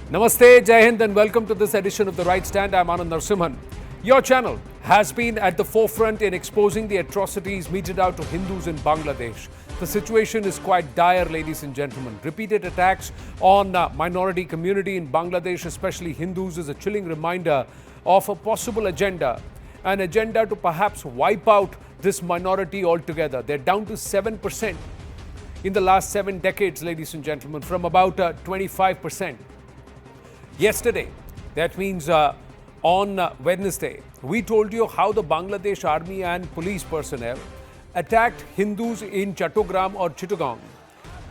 Namaste, Jai Hind, and welcome to this edition of The Right Stand. I'm Anand Narsimhan. Your channel has been at the forefront in exposing the atrocities meted out to Hindus in Bangladesh. The situation is quite dire, ladies and gentlemen. Repeated attacks on minority community in Bangladesh, especially Hindus, is a chilling reminder of a possible agenda, an agenda to perhaps wipe out this minority altogether. They're down to 7% in the last 7 decades, ladies and gentlemen, from about 25%. Yesterday, that means on Wednesday, we told you how the Bangladesh army and police personnel attacked Hindus in Chattogram or Chittagong.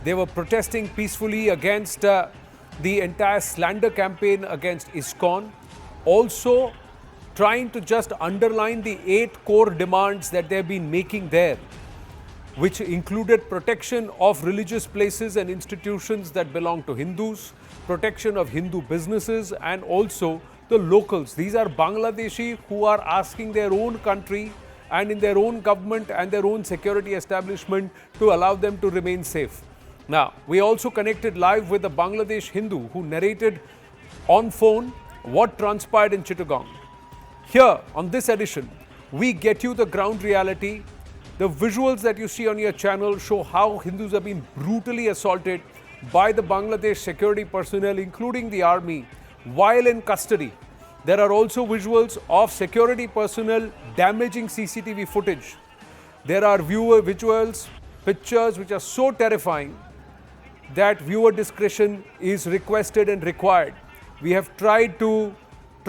They were protesting peacefully against the entire slander campaign against ISKCON, also trying to just underline the 8 core demands that they've been making there, which included protection of religious places and institutions that belong to Hindus, protection of Hindu businesses, and also the locals. These are Bangladeshi who are asking their own country and in their own government and their own security establishment to allow them to remain safe. Now, we also connected live with a Bangladesh Hindu who narrated on phone what transpired in Chittagong. Here on this edition, we get you the ground reality. The visuals that you see on your channel show how Hindus have been brutally assaulted by the Bangladesh security personnel, including the army, while in custody. There are also visuals of security personnel damaging CCTV footage. There are viewer visuals, pictures which are so terrifying that viewer discretion is requested and required. We have tried to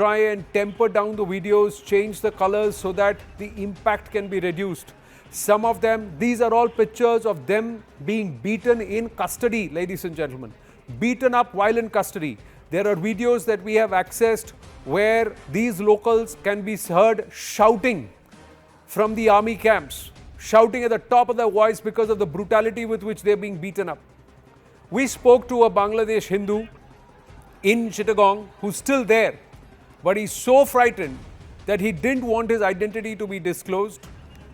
and temper down the videos, change the colors so that the impact can be reduced. Some of them, these are all pictures of them being beaten in custody, ladies and gentlemen. Beaten up while in custody. There are videos that we have accessed where these locals can be heard shouting from the army camps, shouting at the top of their voice because of the brutality with which they're being beaten up. We spoke to a Bangladesh Hindu in Chittagong who's still there, but he's so frightened that he didn't want his identity to be disclosed.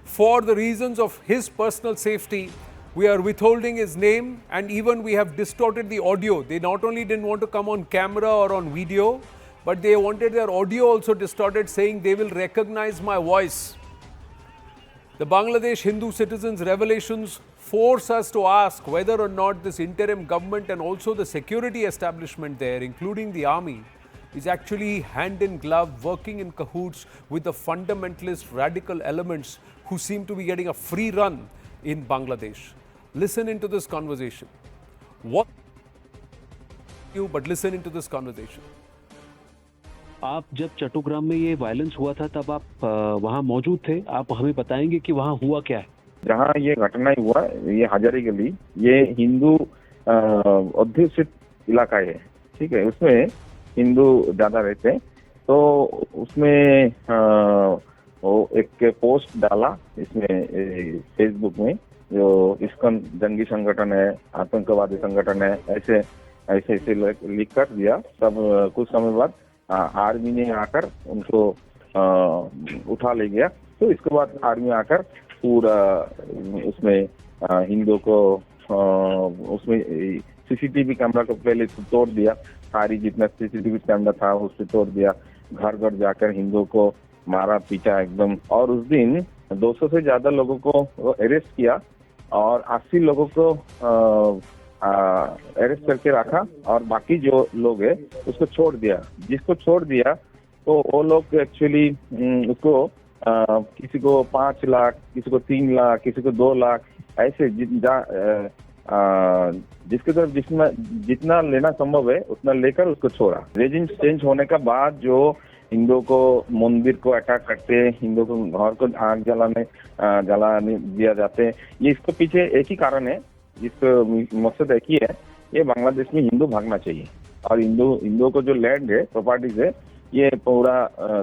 For the reasons of his personal safety, we are withholding his name, and even we have distorted the audio. They not only didn't want to come on camera or on video, but they wanted their audio also distorted, saying they will recognize my voice. The Bangladesh Hindu citizens' revelations force us to ask whether or not this interim government and also the security establishment there, including the army, is actually hand in glove, working in cahoots with the fundamentalist radical elements who seem to be getting a free run in Bangladesh. Listen into this conversation. But listen into this conversation. आप जब चट्टोग्राम में ये violence हुआ था तब आप वहाँ मौजूद थे, आप हमें बताएंगे कि वहाँ हुआ क्या है? जहाँ ये घटना हुआ, ये हजारी गली, ये हिंदू अध्युषित इलाका है, ठीक है, उसमें हिंदू ज्यादा रहते हैं, तो उसमें वो एक पोस्ट डाला इसमें फेसबुक में, जो इस्कॉन जंगी संगठन है, आतंकवादी संगठन है, ऐसे ऐसे लिख कर दिया। तब कुछ समय बाद आर्मी ने आकर उनको उठा ले गया। तो इसके बाद आर्मी आकर पूरा उसमें हिंदुओं को उसमें सीसीटीवी कैमरा को पहले तोड़ दिया, सारी जितना सीसीटीवी कैमरा था उससे तोड़ दिया, घर घर जाकर हिंदुओं को मारा पीटा एकदम। और उस दिन 200 से ज्यादा लोगों को अरेस्ट किया और 80 लोगों को अरेस्ट करके रखा और बाकी जो लोग है उसको छोड़ दिया। जिसको छोड़ दिया तो वो लोग एक्चुअली उसको किसी को 5 लाख, किसी को 3 लाख, किसी को 2 लाख, ऐसे जिसके तरफ जितना लेना संभव है उतना लेकर उसको छोड़ा। रेजिम चेंज होने का बाद जो हिंदुओं को मंदिर को अटैक करते, हिंदुओं को घर को आग जलाने दिया जाते, ये इसके पीछे एक ही कारण है, इसका मकसद एक ही है, ये बांग्लादेश में हिंदू भागना चाहिए और हिंदुओं को जो लैंड है, प्रॉपर्टीज है, ये पूरा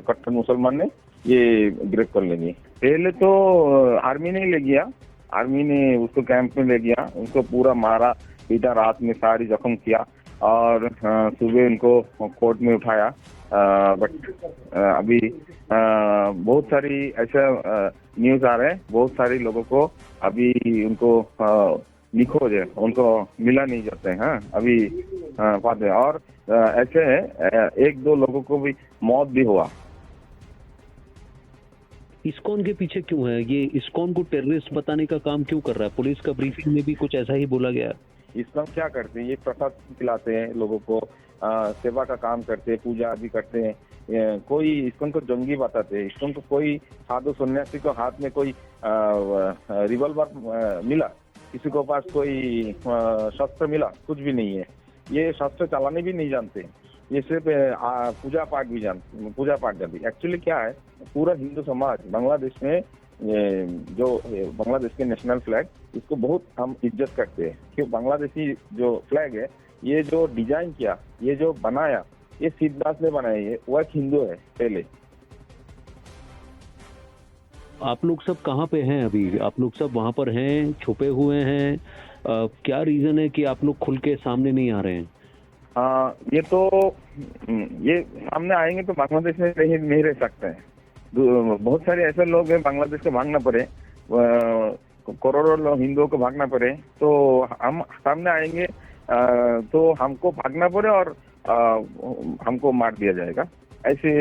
कट्टर मुसलमान ने ये ग्रेप कर लेंगे। पहले तो आर्मी ने ले गया, आर्मी ने उसको कैंप में ले गया, उनको पूरा मारा पीटा, रात में सारी जख्म किया और सुबह उनको कोर्ट में उठाया। बट अभी बहुत सारी ऐसा न्यूज आ रहे हैं, बहुत सारे लोगों को अभी उनको निखोज है, उनको मिला नहीं जाते हैं अभी पाते हैं। और ऐसे हैं, एक दो लोगों को भी मौत भी हुआ। इस्कॉन के पीछे क्यों है ये? इस्कॉन को टेररिस्ट बताने का काम क्यों कर रहा है? पुलिस का ब्रीफिंग में भी कुछ ऐसा ही बोला गया। इस्कॉन क्या करते हैं, ये प्रसाद खिलाते हैं लोगों को, सेवा का काम करते हैं, पूजा आदि करते हैं। कोई इस्कॉन को जंगी बताते हैं, इस्कॉन को कोई साधु सन्यासी को हाथ में कोई रिवॉल्वर मिला, किसी को पास कोई शस्त्र मिला, कुछ भी नहीं है। ये शस्त्र चलाने भी नहीं जानते, ये सिर्फ पूजा पाठ जानते। एक्चुअली क्या है, पूरा हिंदू समाज बांग्लादेश में जो बांग्लादेश के नेशनल फ्लैग, इसको बहुत हम इज्जत करते हैं। क्यों? बांग्लादेशी जो फ्लैग है, ये जो डिजाइन किया, ये जो बनाया, ये सिद्धार्थ ने बनाया, है वो एक हिंदू है पहले। आप लोग सब कहाँ पे हैं अभी? आप लोग सब वहां पर हैं, छुपे हुए हैं? क्या रीजन है कि आप लोग खुल के सामने नहीं आ रहे हैं? ये सामने आएंगे तो बांग्लादेश में नहीं रह सकते हैं। बहुत सारे ऐसे लोग हैं बांग्लादेश को भागना पड़े, करोड़ों लोग हिंदुओं को भागना पड़े, तो हम सामने आएंगे तो हमको भागना पड़े और हमको मार दिया जाएगा। ऐसे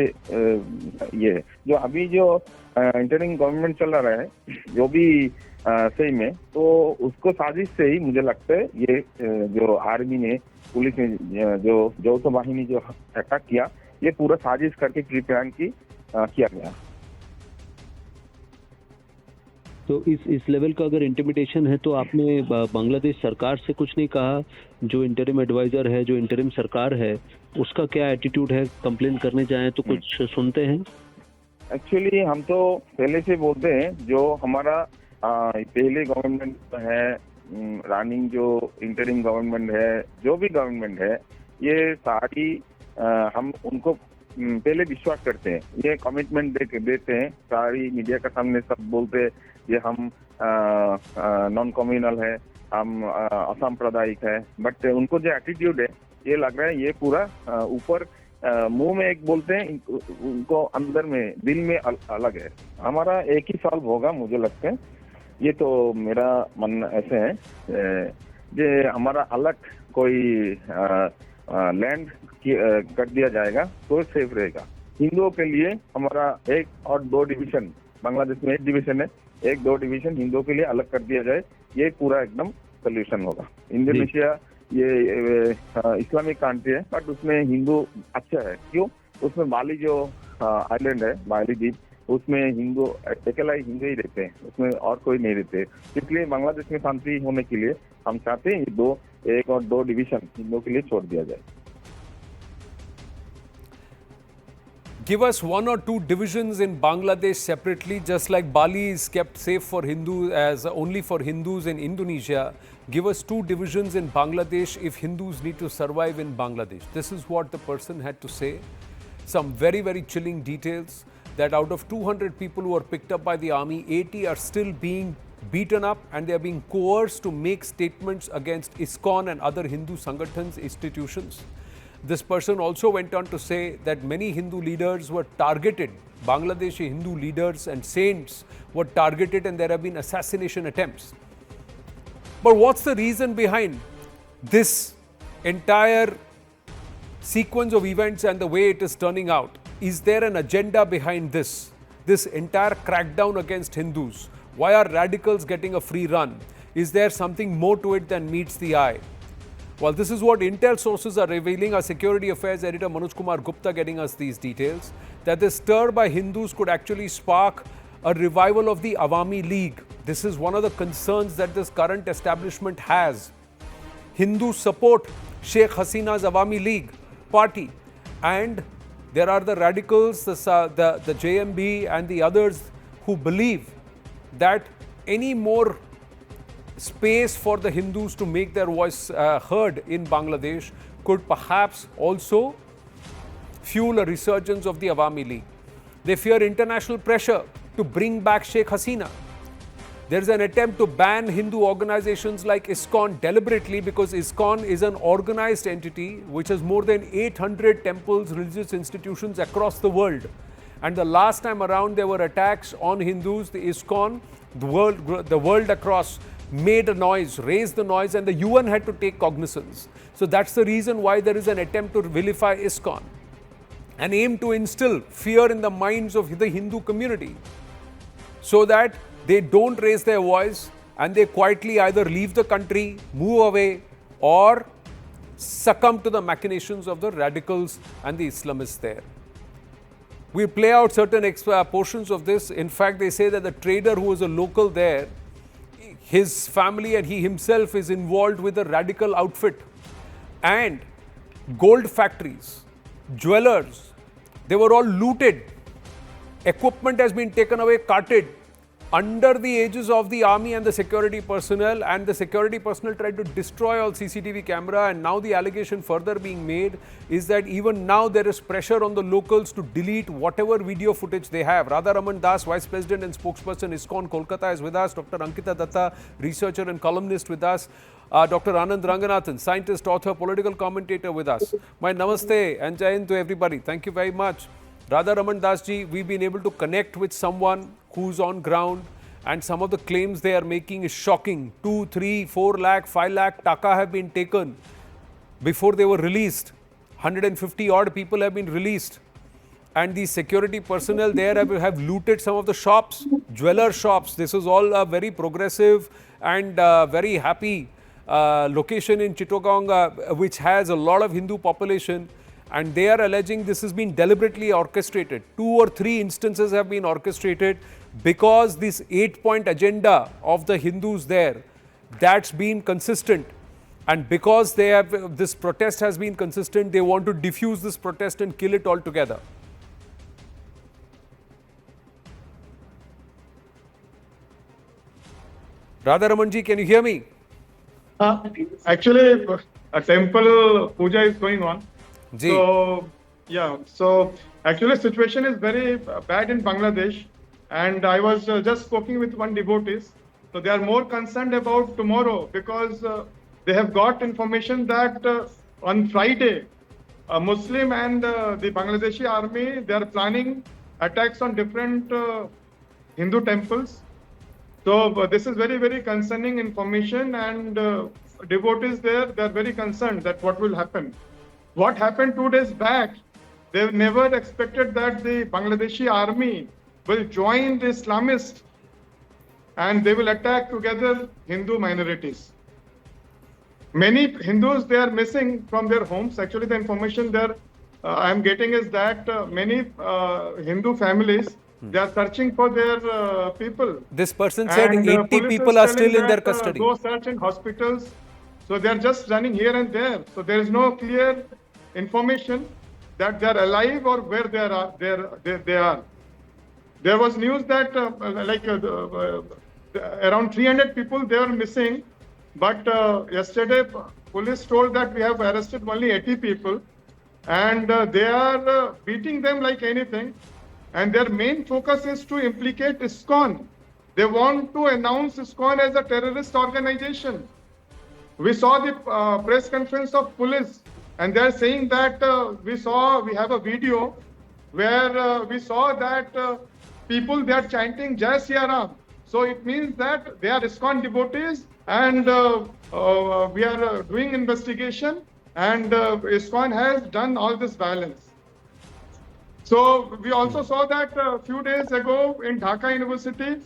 ये जो अभी जो इंटरिम गवर्नमेंट चल रहा है, जो भी सही में, तो उसको साजिश से ही मुझे लगता है ये जो आर्मी ने, पुलिस ने, जो यौथ वाहिनी जो अटैक किया, ये पूरा साजिश करके प्री प्लान किया गया। तो इस लेवल का अगर इंटिमिडेशन है तो आपने बांग्लादेश सरकार से कुछ नहीं कहा? जो इंटरिम एडवाइजर है, जो इंटरिम सरकार है, उसका क्या एटीट्यूड है? कंप्लेन करने जाएं तो कुछ सुनते हैं? एक्चुअली हम तो पहले से बोलते हैं, जो हमारा पहले गवर्नमेंट है, रनिंग जो इंटरिम गवर्नमेंट है, जो भी गवर्नमेंट है, ये सारी हम उनको पहले विश्वास करते हैं, ये कमिटमेंट देते हैं, सारी मीडिया के सामने सब बोलते हैं ये हम नॉन कम्युनल है, हम असाम्प्रदायिक है। बट उनको जो एटीट्यूड है, ये लग रहा है ये पूरा ऊपर मुंह में एक बोलते हैं, उनको अंदर में, दिल में अलग है। हमारा एक ही सॉल्व होगा मुझे लगता है, ये तो मेरा मन ऐसे है, जे हमारा अलग कोई लैंड कर दिया जाएगा तो सेफ रहेगा। हिंदुओं के लिए हमारा 1 और 2 डिवीजन, बांग्लादेश में 1 डिवीजन है, 1-2 डिवीजन हिंदुओं के लिए अलग कर दिया जाए, ये पूरा एकदम सोल्यूशन होगा। इंडोनेशिया ये इस्लामिक कंट्री है, बट उसमें हिंदू अच्छा है। क्यों? उसमें बाली जो आइलैंड है, बाली द्वीप, उसमें हिंदू अकेला ही हिंदू ही रहते हैं, उसमें और कोई नहीं रहते। इसलिए बांग्लादेश में शांति होने के लिए हम चाहते हैं 1 और 2 डिवीजन हिंदुओं के लिए छोड़ दिया जाए। Give us 1 or 2 divisions in Bangladesh separately, just like Bali is kept safe for Hindus as only for Hindus in Indonesia. Give us 2 divisions in Bangladesh if Hindus need to survive in Bangladesh. This is what the person had to say. Some very, very chilling details that out of 200 people who are picked up by the army, 80 are still being beaten up and they are being coerced to make statements against ISKCON and other Hindu Sangatans, institutions. This person also went on to say that many Hindu leaders were targeted, Bangladeshi Hindu leaders and saints were targeted, and there have been assassination attempts. But what's the reason behind this entire sequence of events and the way it is turning out? Is there an agenda behind this entire crackdown against Hindus? Why are radicals getting a free run? Is there something more to it than meets the eye? Well, this is what intel sources are revealing. Our security affairs editor Manoj Kumar Gupta getting us these details, that this stir by Hindus could actually spark a revival of the Awami League. This is one of the concerns that this current establishment has. Hindus support Sheikh Hasina's Awami League party, and there are the radicals, the JMB and the others who believe that any more space for the Hindus to make their voice heard in Bangladesh could perhaps also fuel a resurgence of the Awami League. They fear international pressure to bring back Sheikh Hasina. There is an attempt to ban Hindu organizations like ISKCON deliberately, because ISKCON is an organized entity which has more than 800 temples, religious institutions across the world. And the last time around there were attacks on Hindus, the ISKCON, the world across made a noise, raised the noise, and the UN had to take cognizance. So that's the reason why there is an attempt to vilify ISKCON, an aim to instill fear in the minds of the Hindu community so that they don't raise their voice and they quietly either leave the country, move away, or succumb to the machinations of the radicals and the Islamists there. We play out certain portions of this. In fact, they say that the trader who was a local there, his family and he himself is involved with a radical outfit, and gold factories, jewelers, they were all looted. Equipment has been taken away, carted under the aegis of the army and the security personnel, and the security personnel tried to destroy all CCTV camera. And now the allegation further being made is that even now there is pressure on the locals to delete whatever video footage they have. Radha Raman Das, Vice President and Spokesperson ISKCON Kolkata, is with us. Dr. Ankita Datta, researcher and columnist, with us. Dr. Anand Ranganathan, scientist, author, political commentator, with us. My namaste and jai hind to everybody. Thank you very much. Radha Raman Das ji, we've been able to connect with someone who's on ground, and some of the claims they are making is shocking. 2, 3, 4 lakh, 5 lakh taka have been taken before they were released. 150 odd people have been released. And the security personnel there have looted some of the shops, jeweler shops. This is all a very progressive and very happy location in Chittagong, which has a lot of Hindu population. And they are alleging this has been deliberately orchestrated. 2 or 3 instances have been orchestrated because this 8-point agenda of the Hindus there, that's been consistent. And because they have, this protest has been consistent, they want to diffuse this protest and kill it altogether. Radha Ramanji, can you hear me? Actually, a temple puja is going on. Ji. So actually situation is very bad in Bangladesh, and I was just speaking with one devotee. So they are more concerned about tomorrow because they have got information that on Friday, a Muslim and the Bangladeshi army, they are planning attacks on different Hindu temples. So this is very, very concerning information, and devotees there, they are very concerned that what will happen. What happened 2 days back, they never expected that the Bangladeshi army will join the Islamists and they will attack together Hindu minorities. Many Hindus, they are missing from their homes. Actually, the information there I am getting is that many Hindu families, they are searching for their people. This person said 80 people are still in their custody. Go search in hospitals. So they are just running here and there. So there is no clear information that they are alive or where they are. There was news that around 300 people, they were missing. But yesterday, police told that we have arrested only 80 people. And they are beating them like anything. And their main focus is to implicate ISKCON. They want to announce ISKCON as a terrorist organization. We saw the press conference of police, and they are saying that we have a video where we saw that people, they are chanting Jai Siya Ram. So it means that they are ISKCON devotees, and we are doing investigation, and ISKCON has done all this violence. So we also saw that a few days ago in Dhaka University,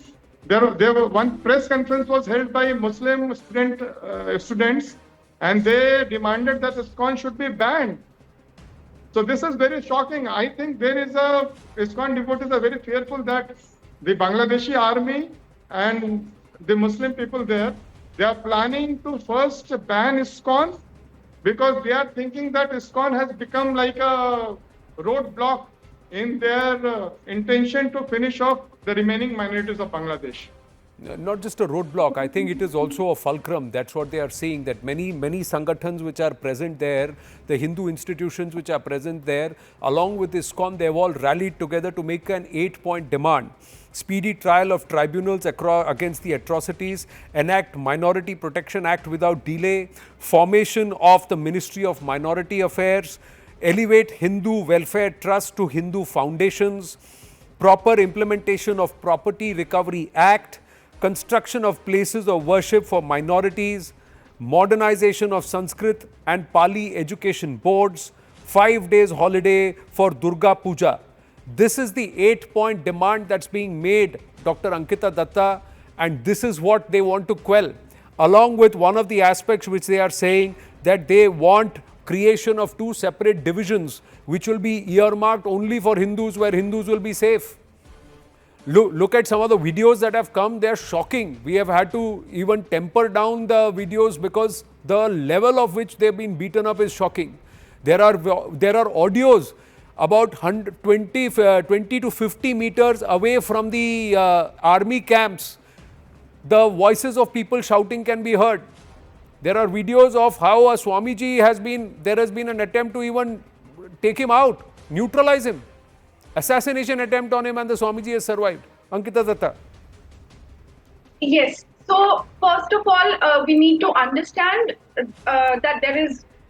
one press conference was held by Muslim students, and they demanded that ISKCON should be banned. So this is very shocking. I think ISKCON devotees are very fearful that the Bangladeshi army and the Muslim people there, they are planning to first ban ISKCON because they are thinking that ISKCON has become like a roadblock in their intention to finish off the remaining minorities of Bangladesh. Not just a roadblock, I think it is also a fulcrum. That's what they are saying, that many sangatans which are present there, the Hindu institutions which are present there, along with ISKCON, they have all rallied together to make an 8-point demand. Speedy trial of tribunals against the atrocities, enact Minority Protection Act without delay, formation of the Ministry of Minority Affairs, elevate Hindu Welfare Trust to Hindu foundations, proper implementation of Property Recovery Act, construction of places of worship for minorities, modernization of Sanskrit and Pali education boards, 5 days holiday for Durga Puja. This is the 8-point demand that's being made, Dr. Ankita Datta, and this is what they want to quell. Along with one of the aspects which they are saying that they want creation of 2 separate divisions which will be earmarked only for Hindus, where Hindus will be safe. Look at some of the videos that have come, they are shocking. We have had to even temper down the videos because the level of which they've been beaten up is shocking. There are audios about 20 to 50 meters away from the army camps. The voices of people shouting can be heard. There are videos of how a Swamiji there has been an attempt to even take him out, neutralize him. Assassination attempt on him, and the Swamiji has survived. Ankita Datta. Yes. So first of all, we need to understand that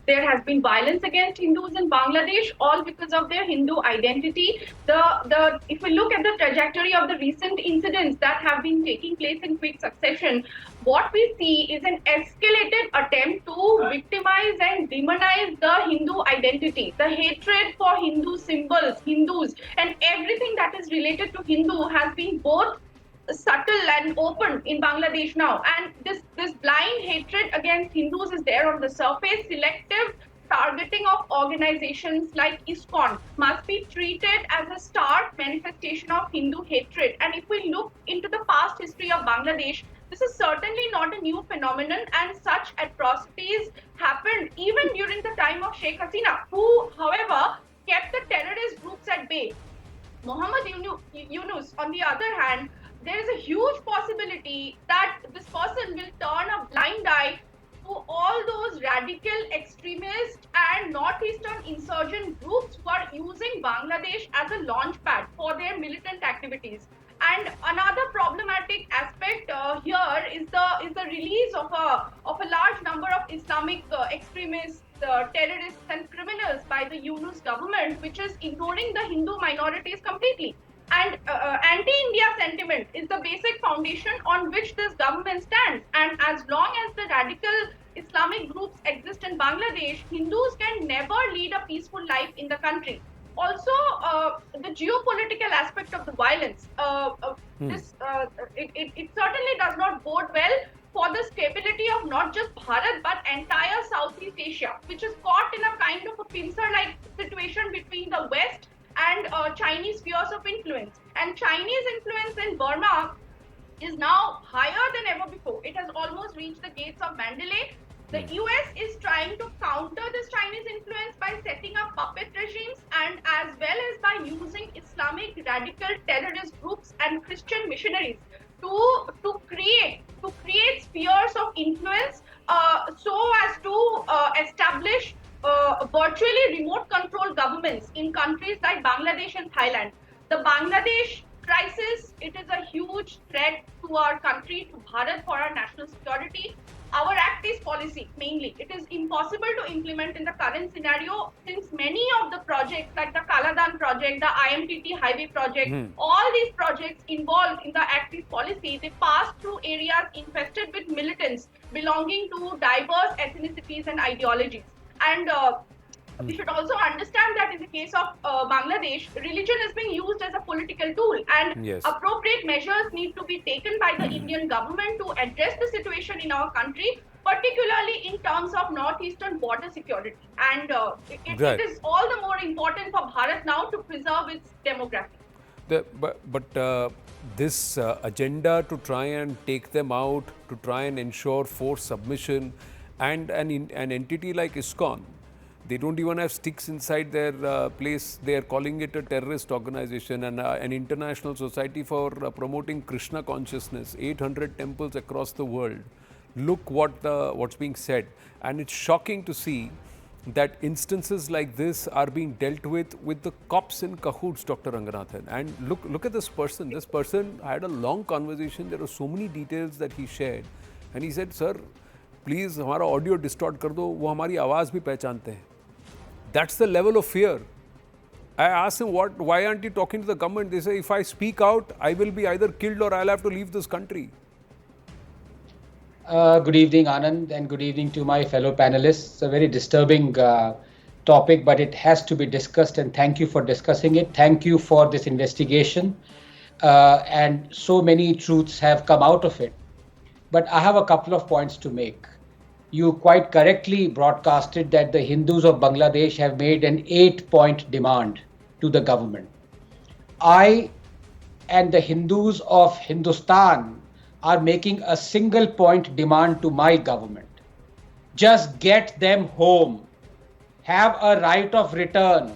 there has been violence against Hindus in Bangladesh, all because of their Hindu identity. If we look at the trajectory of the recent incidents that have been taking place in quick succession, what we see is an escalated attempt to victimize and demonize the Hindu identity. The hatred for Hindu symbols, Hindus, and everything that is related to Hindu has been both subtle and open in Bangladesh now, and this blind hatred against Hindus is there on the surface. Selective targeting of organizations like ISKCON must be treated as a stark manifestation of Hindu hatred. And if we look into the past history of Bangladesh, this is certainly not a new phenomenon, and such atrocities happened even during the time of Sheikh Hasina, who, however, kept the terrorist groups at bay. Muhammad Yunus, on the other hand, there is a huge possibility that this person will turn a blind eye to all those radical extremist and northeastern insurgent groups who are using Bangladesh as a launchpad for their militant activities. And another problematic aspect here is the release of a large number of Islamic extremists, terrorists and criminals by the Yunus government, which is ignoring the Hindu minorities completely. And anti-India sentiment is the basic foundation on which this government stands. And as long as the radical Islamic groups exist in Bangladesh, Hindus can never lead a peaceful life in the country. Also, the geopolitical aspect of the violence, it certainly does not bode well for the stability of not just Bharat but entire Southeast Asia, which is caught in a kind of a pincer-like situation between the West and Chinese spheres of influence. And Chinese influence in Burma is now higher than ever before. It has almost reached the gates of Mandalay. The US is trying to counter this Chinese influence by setting up puppet regimes, and as well as by using Islamic radical terrorist groups and Christian missionaries to create spheres of influence so as to establish virtually remote control governments in countries like Bangladesh and Thailand. The Bangladesh crisis, it is a huge threat to our country, to Bharat, for our national security. Our Act East policy, mainly, it is impossible to implement in the current scenario, since many of the projects like the Kaladan project, the IMTT highway project, all these projects involved in the Act East policy, they pass through areas infested with militants belonging to diverse ethnicities and ideologies. And we should also understand that in the case of Bangladesh, religion is being used as a political tool, and appropriate measures need to be taken by the Indian government to address the situation in our country, particularly in terms of northeastern border security. And it is all the more important for Bharat now to preserve its demography. This agenda to try and take them out, to try and ensure forced submission, and an entity like ISKCON, they don't even have sticks inside their place. They are calling it a terrorist organization, and an international society for promoting Krishna consciousness, 800 temples across the world. Look what's being said, and it's shocking to see that instances like this are being dealt with the cops in cahoots, Dr. Ranganathan. And look at this person. This person had a long conversation. There were so many details that he shared, and he said, "Sir, please हमारा audio distort कर दो, वो हमारी आवाज़ भी पहचानते हैं." That's the level of fear. I asked him, why aren't you talking to the government? They say, if I speak out, I will be either killed or I'll have to leave this country. Good evening, Anand, and good evening to my fellow panelists. It's a very disturbing topic, but it has to be discussed, and thank you for discussing it. Thank you for this investigation, and so many truths have come out of it. But I have a couple of points to make. You quite correctly broadcasted that the Hindus of Bangladesh have made an 8-point demand to the government. I and the Hindus of Hindustan are making a single point demand to my government. Just get them home. Have a right of return.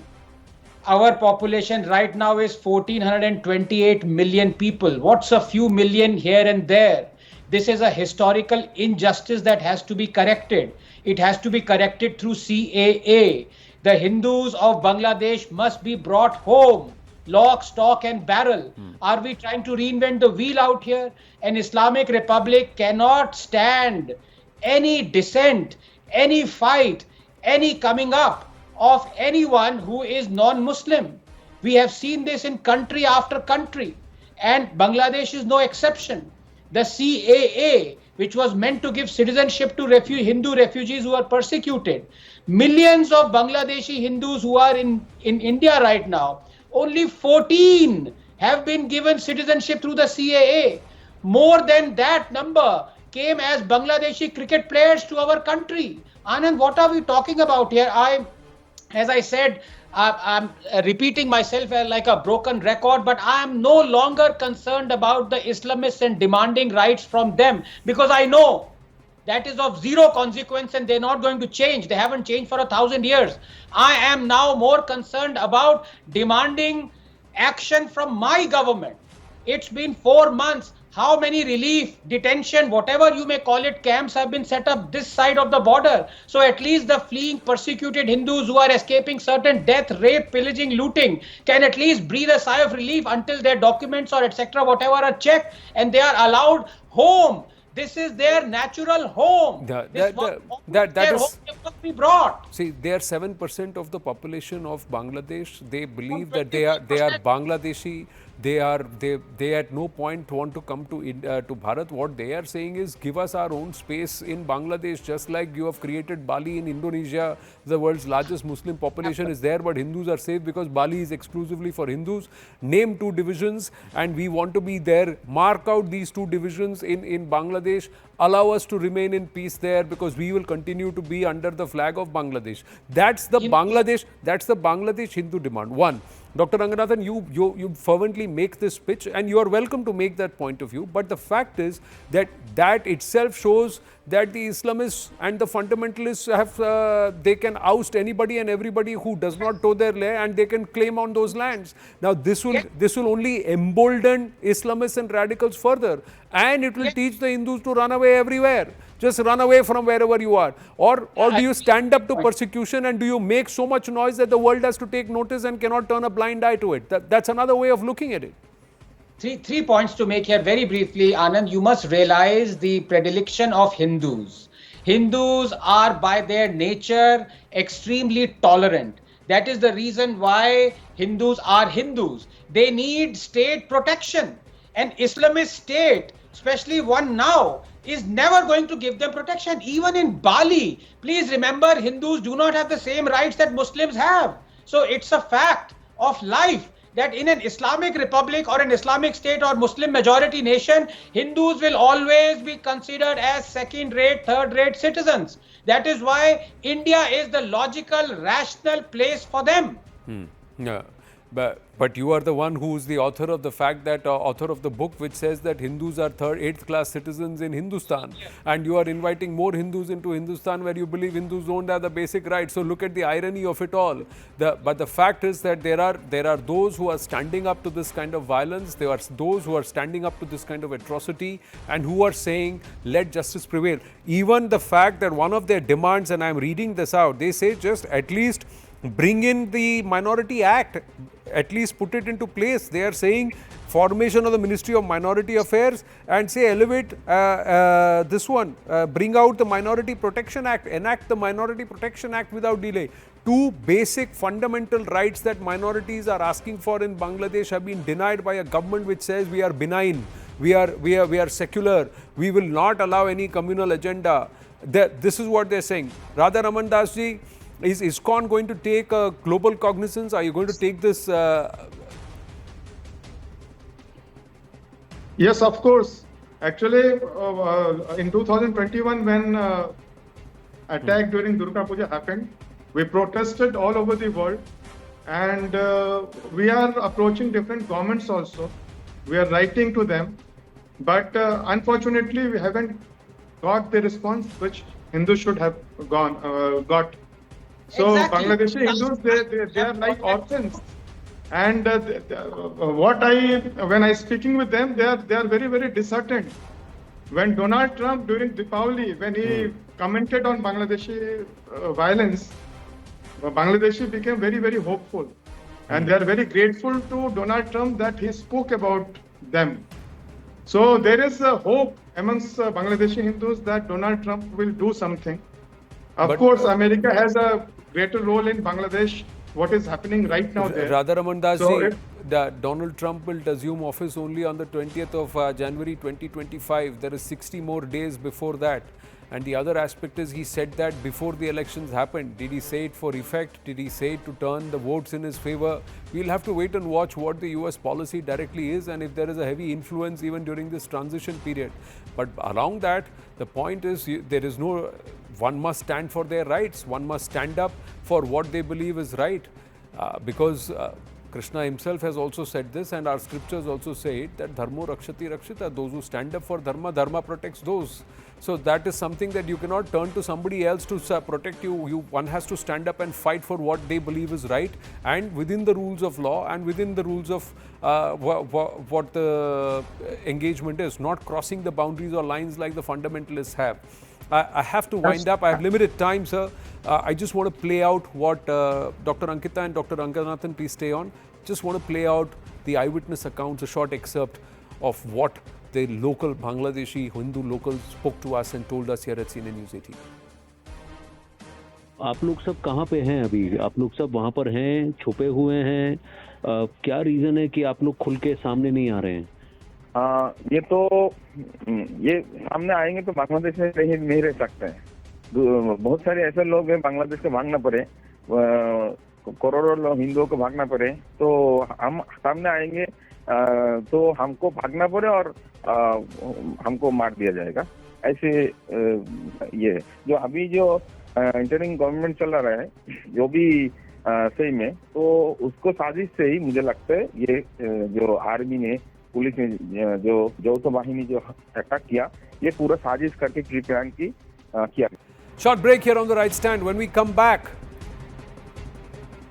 Our population right now is 1428 million people. What's a few million here and there? This is a historical injustice that has to be corrected. It has to be corrected through CAA. The Hindus of Bangladesh must be brought home. Lock, stock, and barrel. Are we trying to reinvent the wheel out here? An Islamic Republic cannot stand any dissent, any fight, any coming up of anyone who is non-Muslim. We have seen this in country after country, and Bangladesh is no exception. The CAA, which was meant to give citizenship to Hindu refugees who are persecuted, millions of Bangladeshi Hindus who are in India right now, only 14 have been given citizenship through the CAA. More than that number came as Bangladeshi cricket players to our country. Anand, what are we talking about here? As I said, I'm repeating myself like a broken record, but I am no longer concerned about the Islamists and demanding rights from them, because I know that is of zero consequence and they're not going to change. They haven't changed for 1,000 years. I am now more concerned about demanding action from my government. It's been 4 months. How many relief, detention, whatever you may call it, camps have been set up this side of the border? So at least the fleeing, persecuted Hindus who are escaping certain death, rape, pillaging, looting can at least breathe a sigh of relief until their documents or etc. whatever are checked and they are allowed home. This is their natural home. Their home must be brought. See, they are 7% of the population of Bangladesh. They believe that they are Bangladeshi. They at no point want to come to Bharat. What they are saying is, give us our own space in Bangladesh, just like you have created Bali in Indonesia. The world's largest Muslim population is there, but Hindus are safe because Bali is exclusively for Hindus. Name 2 divisions and we want to be there. Mark out these 2 divisions in Bangladesh. Allow us to remain in peace there because we will continue to be under the flag of Bangladesh. That's the Bangladesh Hindu demand. One. Dr. Ranganathan, you fervently make this pitch and you are welcome to make that point of view. But the fact is that itself shows that the Islamists and the fundamentalists have, they can oust anybody and everybody who does not toe their law and they can claim on those lands. Now this will only embolden Islamists and radicals further, and it will teach the Hindus to run away everywhere. Just run away from wherever you are. Or do you stand up to persecution and do you make so much noise that the world has to take notice and cannot turn a blind eye to it? That's another way of looking at it. Three points to make here very briefly, Anand. You must realize the predilection of Hindus. Hindus are by their nature extremely tolerant. That is the reason why Hindus are Hindus. They need state protection. An Islamist state, especially one now, is never going to give them protection. Even in Bali, please remember, Hindus do not have the same rights that Muslims have. So it's a fact of life that in an Islamic Republic or an Islamic state or Muslim majority nation, Hindus will always be considered as second-rate, third-rate citizens. That is why India is the logical, rational place for them. Yeah. But you are the one who is the author of the fact that author of the book which says that Hindus are 8th class citizens in Hindustan, and you are inviting more Hindus into Hindustan where you believe Hindus don't have the basic rights. So look at the irony of it all. But the fact is that there are those who are standing up to this kind of violence. There are those who are standing up to this kind of atrocity and who are saying let justice prevail. Even the fact that one of their demands, and I am reading this out, they say just at least bring in the Minority Act, at least put it into place. They are saying formation of the Ministry of Minority Affairs and say elevate this one, bring out the Minority Protection Act, enact the Minority Protection Act without delay. 2 basic fundamental rights that minorities are asking for in Bangladesh have been denied by a government which says we are benign. we are secular, we will not allow any communal agenda. This is what they're saying. Radha Raman Das ji, is ISKCON going to take a global cognizance? Are you going to take this? Yes, of course. Actually, in 2021, when attack during Durga Puja happened, we protested all over the world, and we are approaching different governments also. We are writing to them, but unfortunately, we haven't got the response which Hindus should have got. So Exactly. Bangladeshi Hindus, they are like orphans. And when I speaking with them, they are very, very disheartened. When Donald Trump during Deepavali, when he commented on Bangladeshi violence, Bangladeshi became very, very hopeful. And they are very grateful to Donald Trump that he spoke about them. So there is a hope amongst Bangladeshi Hindus that Donald Trump will do something. Of course, America has a greater role in Bangladesh. What is happening right now there? Radha Raman Das ji, Donald Trump will assume office only on the 20th of January 2025. There is 60 more days before that. And the other aspect is he said that before the elections happened. Did he say it for effect? Did he say it to turn the votes in his favor? We'll have to wait and watch what the US policy directly is and if there is a heavy influence even during this transition period. But along that, the point is there is no, one must stand for their rights. One must stand up for what they believe is right. Because Krishna himself has also said this, and our scriptures also say it, that dharmo rakshati rakshita. Those who stand up for dharma, dharma protects those. So that is something that you cannot turn to somebody else to protect you. One has to stand up and fight for what they believe is right, and within the rules of law and within the rules of what the engagement is, not crossing the boundaries or lines like the fundamentalists have. I have to wind up. I have limited time, sir. I just want to play out what Dr. Ankita and Dr. Ranganathan, please stay on. Just want to play out the eyewitness accounts, a short excerpt of what the local Bangladeshi Hindu locals spoke to us and told us here at CNN News 18. आप लोग सब कहाँ पे हैं अभी? आप लोग सब वहाँ पर हैं, छुपे हुए हैं? क्या रीजन है कि आप लोग खुल के सामने नहीं आ रहे हैं? ये सामने आएंगे तो बांग्लादेश में नहीं रह सकते हैं। बहुत सारे ऐसे लोग हैं बांग्लादेश को भागना पड़े, करोड़ों लोग हिंदुओं को भागना पड़े, तो हम सामने आएंगे तो हमको भागना पड़े और हमको मार दिया जाएगा। ऐसे ये जो अभी जो इंटरिम गवर्नमेंट चल रहा है जो भी सही में, तो उसको साजिश से ही मुझे लगता है ये जो आर्मी ने पुलिस ने जो यौथ वाहिनी जो अटैक किया, ये पूरा साजिश करके प्रिपेयर किया। Short break here on the right stand. When we come back,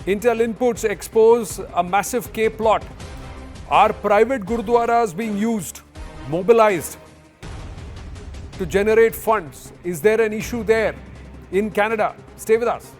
Intel inputs expose a massive K plot. Are private gurudwaras being used, mobilized to generate funds? Is there an issue there in Canada? Stay with us.